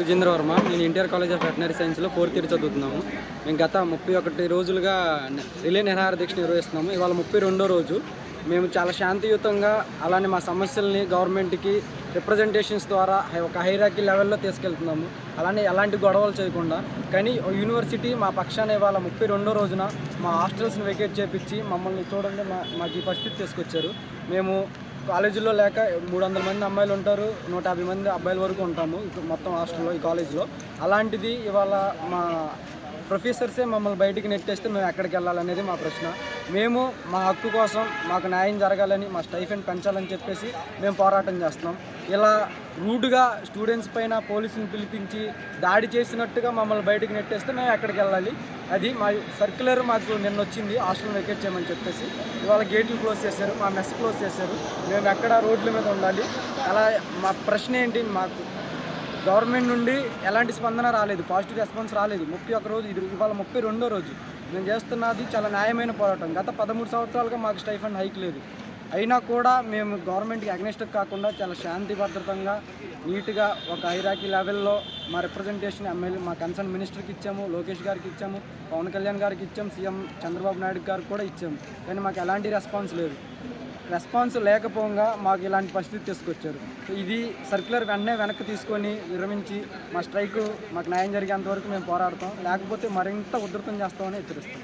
విజేంద్ర వర్మ. నేను NTR college of veterinary సైన్స్లో 4th year చదువుతున్నాము. మేము గత 31 రోజులుగా రిలే నిరాహార దీక్ష నిర్వహిస్తున్నాము. ఇవాళ 32వ రోజు. మేము చాలా శాంతియుతంగా అలానే మా సమస్యల్ని గవర్నమెంట్కి రిప్రజెంటేషన్స్ ద్వారా ఒక హైరార్కీ లెవెల్లో తీసుకెళ్తున్నాము. అలానే ఎలాంటి గొడవలు చేయకుండా. కానీ యూనివర్సిటీ మా పక్షాన ఇవాళ 32వ రోజున మా హాస్టల్స్ని వెకేట్ చేపించి మమ్మల్ని చూడండి మాకు ఈ పరిస్థితి తీసుకొచ్చారు. మేము కాలేజీలో లేక 300 మంది అమ్మాయిలు ఉంటారు, 150 మంది అబ్బాయిల వరకు ఉంటాము మొత్తం హాస్టల్లో, ఈ కాలేజీలో. అలాంటిది ఇవాళ మా ప్రొఫెసర్సే మమ్మల్ని బయటికి నెట్టేస్తే మేము ఎక్కడికి వెళ్ళాలనేది మా ప్రశ్న. మేము మా హక్కు కోసం మాకు న్యాయం జరగాలని, మా స్టైఫండ్ పెంచాలని చెప్పేసి మేము పోరాటం చేస్తున్నాం. ఇలా రూడ్గా స్టూడెంట్స్ పైన పోలీసుని పిలిపించి దాడి చేసినట్టుగా మమ్మల్ని బయటికి నెట్టేస్తే మేము ఎక్కడికి వెళ్ళాలి? అది మా సర్క్యులర్ మాకు నిన్న వచ్చింది, హాస్టల్ వెకేట్ చేయమని చెప్పేసి. ఇవాళ గేట్లు క్లోజ్ చేశారు, మా మెస్ క్లోజ్ చేశారు. మేము ఎక్కడ రోడ్ల మీద ఉండాలి? అలా మా ప్రశ్న ఏంటి? మాకు గవర్నమెంట్ నుండి ఎలాంటి స్పందన రాలేదు, పాజిటివ్ రెస్పాన్స్ రాలేదు. 31 రోజు, ఇది ఇవాళ 32వ రోజు. మేము చేస్తున్నది చాలా న్యాయమైన పోరాటం. గత 13 సంవత్సరాలుగా మాకు స్టైఫండ్ హైక్ లేదు. అయినా కూడా మేము గవర్నమెంట్కి అగ్నెస్ట్ కాకుండా చాలా శాంతి భద్రతంగా నీట్గా ఒక హైరార్కీ లెవెల్లో మా రిప్రజెంటేషన్ ఎమ్మెల్యే మా కన్సర్న్ మినిస్టర్కి ఇచ్చాము, లోకేష్ గారికి ఇచ్చాము, పవన్ కళ్యాణ్ గారికి ఇచ్చాము, సీఎం చంద్రబాబు నాయుడు గారికి కూడా ఇచ్చాము. కానీ మాకు ఎలాంటి రెస్పాన్స్ లేదు. రెస్పాన్స్ లేకపోగా మాకు ఇలాంటి పరిస్థితి తీసుకొచ్చారు. ఇది సర్క్యులర్ వెనక్కి తీసుకొని విరమించి మా స్ట్రైక్ మాకు న్యాయం జరిగేంత వరకు మేము పోరాడతాం. లేకపోతే మరింత ఉధృతం చేస్తామని హెచ్చరిస్తాం.